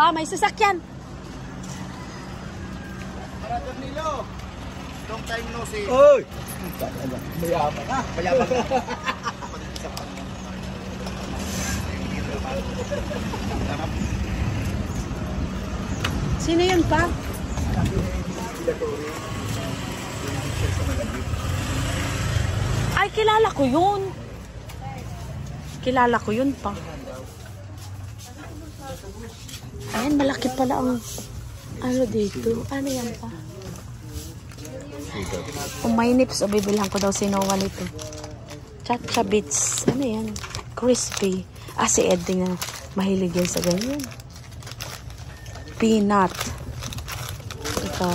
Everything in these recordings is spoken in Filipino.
pa, may sasakyan. Brother Nilo, long time no see. Oy! Mayaman ka. Mayaman ka. Sino yun pa? Ay, kilala ko yun. Kilala ko yun pa. Ayan, malaki pala ang ano dito. Ano yan pa? Kung may nips, o bibilhan ko daw si Noah nito. Chacha bits. Ano yan? Crispy. Ah, si Ed nga. Mahilig yan sa ganyan. Peanut. Ito.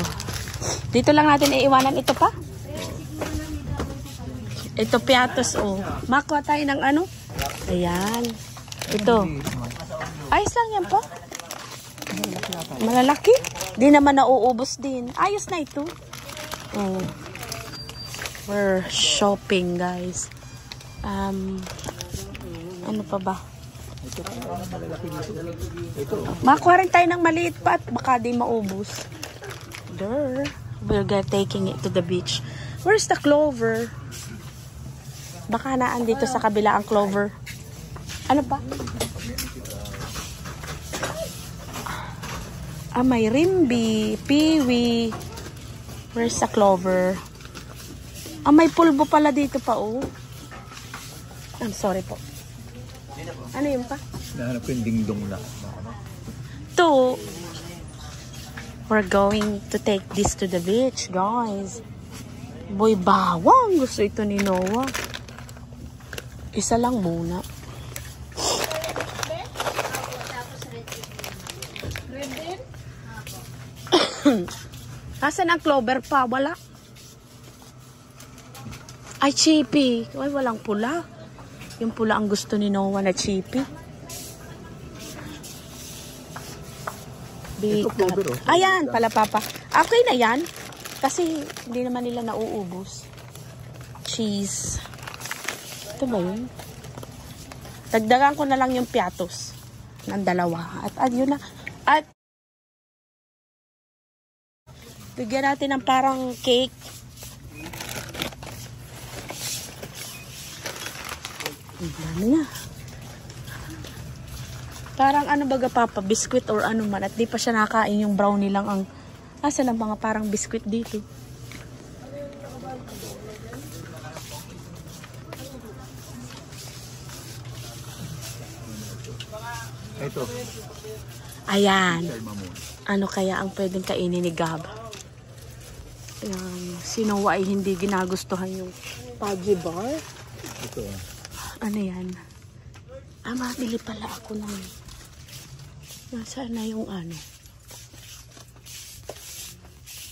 Dito lang natin iiwanan ito pa. Ito piatos, oh. Makuha tayo ng ano? Ayan. Ito. Ayos lang yan po. Malalaki. Di naman nauubos din. Ayos na ito. Oh. We're shopping, guys. Ano pa ba? Makuha rin tayo ng maliit pa at baka di maubos. There. We're taking it to the beach. Where's the clover? Baka naan dito sa kabila ang clover. Ano pa? Ah, may rimbi, piwi. Where's the clover? Ah, may pulbo pala dito pa, oh. I'm sorry po. Ano yun pa? Nahanap ko yung dingdong na. Ito. We're going to take this to the beach, guys. Boy, bawang. Gusto ito ni Noah. Isa lang muna. Nasaan ang clover pa? Wala. Ay, chippy. Ay, walang pula. Yung pula ang gusto ni Noah na chippy. Ayan, pala papa. Okay na yan. Kasi hindi naman nila nauubos. Cheese. Ito ba yun? Dagdagan ko na lang yung piatos ng dalawa. At yun na. At bigyan natin ng parang cake. Ang dami na. Parang ano baga papa, biscuit or ano man. At di pa siya nakain yung brownie lang ang asa ng mga parang biscuit dito. Ito. Ayan. Ano kaya ang pwedeng kainin ni Gab? Si Noah ay hindi ginagustuhan yung Paggy bar. Ito. Ano yan? Ah, mabili pala ako ng nasaan na yung ano?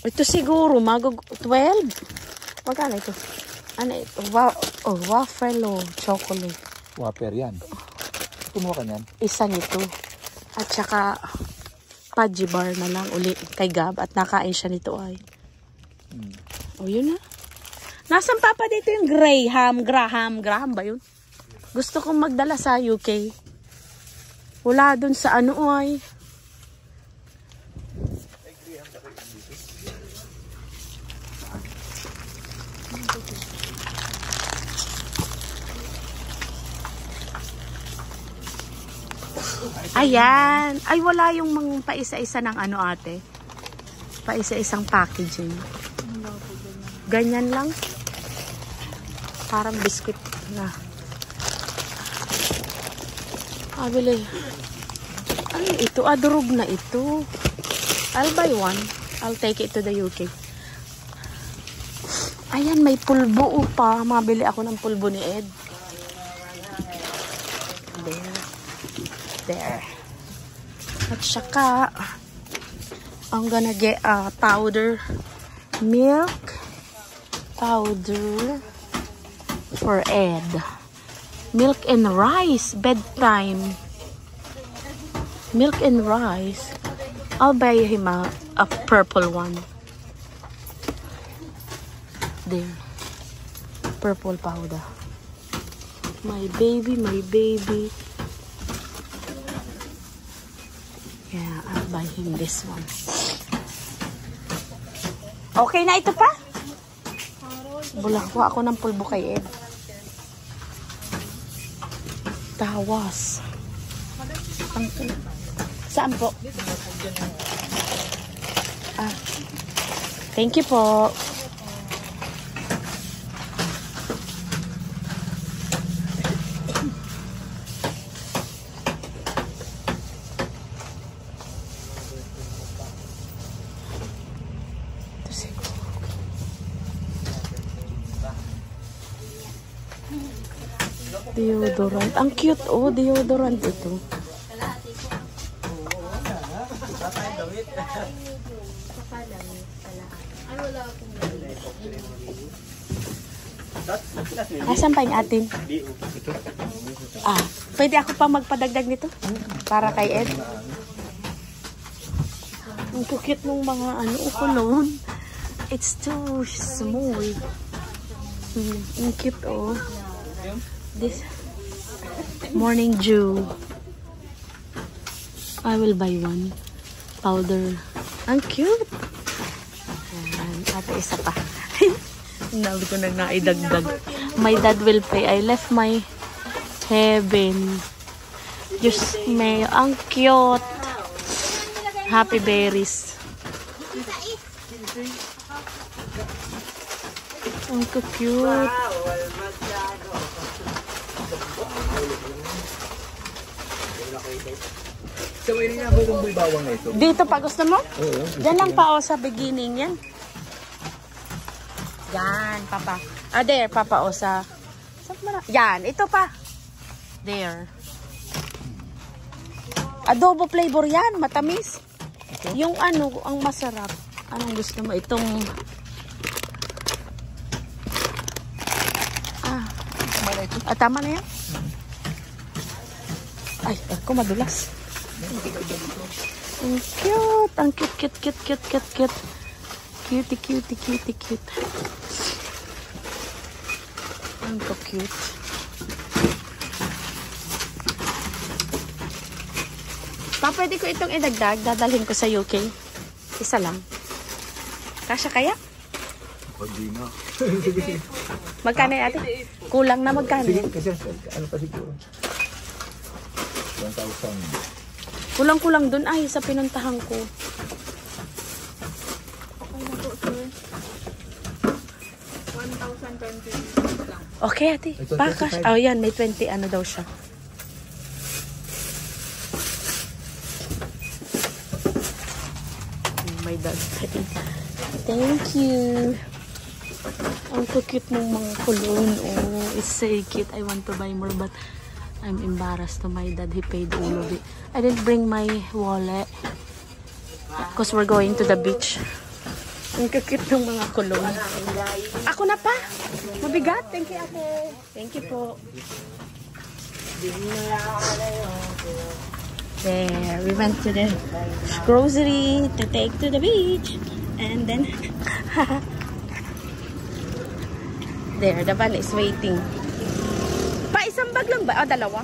Ito siguro, 12? Magkano ito? Ano ito? Waffle chocolate. Whopper yan. Kumuha ka yan? Isa nito. At saka Paggy bar na lang uli kay Gab at nakain siya nito ay. O yun na. Nasaan papa dito yung Graham ba yun? Gusto kong magdala sa UK. Wala dun sa ano ay. Ayan. Ay, wala yung mga paisa-isa ng ano ate. Paisa-isang packaging. Ganyan lang. Parang biscuit na. Bili. Ay, ito. Durog na ito. I'll buy one. I'll take it to the UK. Ayan, may pulbo pa. Mabili ako ng pulbo ni Ed. There. At saka, I'm gonna get powder milk powder for Ed. Milk and rice, bedtime. Milk and rice. I'll buy him a purple one. There. Purple powder. My baby, my baby. Yeah, I'll buy him this one. Okay na ito pa? Bulakwa ako ng pulbo kay Ed. Tawas. Saan po? Ah. Thank you po. Deodorant. Ang cute, oh. Deodorant ito. Asan pa yung atin? Ah, pwede ako pa magpadagdag nito? Para kay Ed. Ang cute nung mga ano, ukulon. It's too smooth. Ang cute, oh. This morning dew. I will buy one. Powder. Ang cute. Ayan. Ate, isa pa. Nabi ko na naidagdag. My dad will pay. I left my heaven. Diyos may. Ang cute. Happy berries. Ang cute. So, hindi na ako kung bawang na ito. Dito pa gusto mo? Oo. Diyan lang pa o sa beginning yan. Yan, papa. Ah, there, papa o sa... Yan, ito pa. There. Adobo flavor yan, matamis. Yung ano, ang masarap. Anong gusto mo? Itong... tama na yan. Ay, ako madulas. Ang cute. Ang cute. Cute. Ang cute. Pa, pwede ko itong idagdag. Dadalhin ko sa UK. Isa lang. Kasya kaya? Pwede na. Magkano yung ate? Kulang na magkano? Sige, kasi ano pa siguro? 1,000. Kulang-kulang dun ay sa pinuntahan ko. Okay ate. Pakas. Oh yan, may 20 ano daw siya. Oh my dad. Thank you. Ang cute ng mga kulon. Oh, it's so cute. I want to buy more but I'm embarrassed to my dad. He paid all of it. I didn't bring my wallet because we're going to the beach. Ang cute ng mga kulon. Ako na pa. Mabigat. Thank you, ate. Thank you po. There. We went to the grocery to take to the beach. And then... There, the van is waiting. Pa, isang bag lang ba? O, dalawa?